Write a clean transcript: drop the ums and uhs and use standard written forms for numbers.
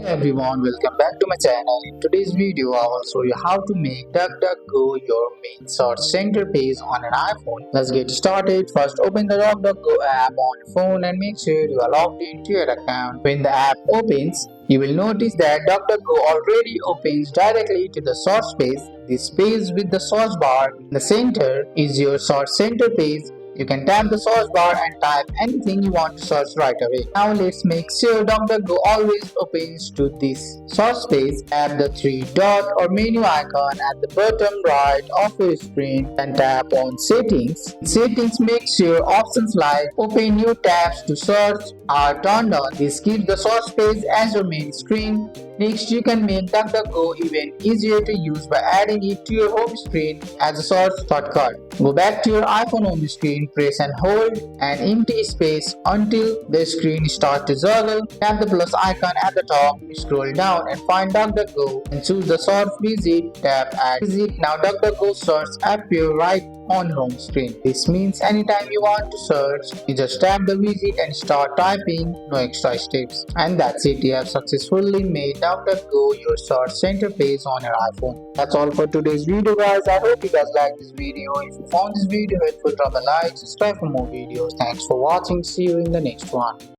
Everyone, welcome back to my channel. In today's video, I will show you how to make DuckDuckGo your main search center page on an iPhone. Let's get started. First, open the DuckDuckGo app on your phone and make sure you are logged into your account. When the app opens, you will notice that DuckDuckGo already opens directly to the search page. This page with the search bar in the center is your search center page. You can tap the search bar and type anything you want to search right away. Now let's make sure DuckDuckGo always opens to this search page. Tap the three dot or menu icon at the bottom right of your screen and tap on settings. In settings, make sure options like open new tabs to search are turned on. This keeps the search page as your main screen. Next, you can make DuckDuckGo even easier to use by adding it to your home screen as a search shortcut. Go back to your iPhone home screen, press and hold an empty space until the screen starts to juggle. Tap the plus icon at the top, scroll down and find DuckDuckGo and choose the search visit. Tap add visit. Now DuckDuckGo search appear right on home screen. This means anytime you want to search, you just tap the visit and start typing, no extra steps. And that's it, you have successfully made DuckDuckGo your search center page on your iPhone. That's all for today's video, guys. I hope you guys liked this video. If you found this video helpful, drop a like, subscribe for more videos. Thanks for watching. See you in the next one.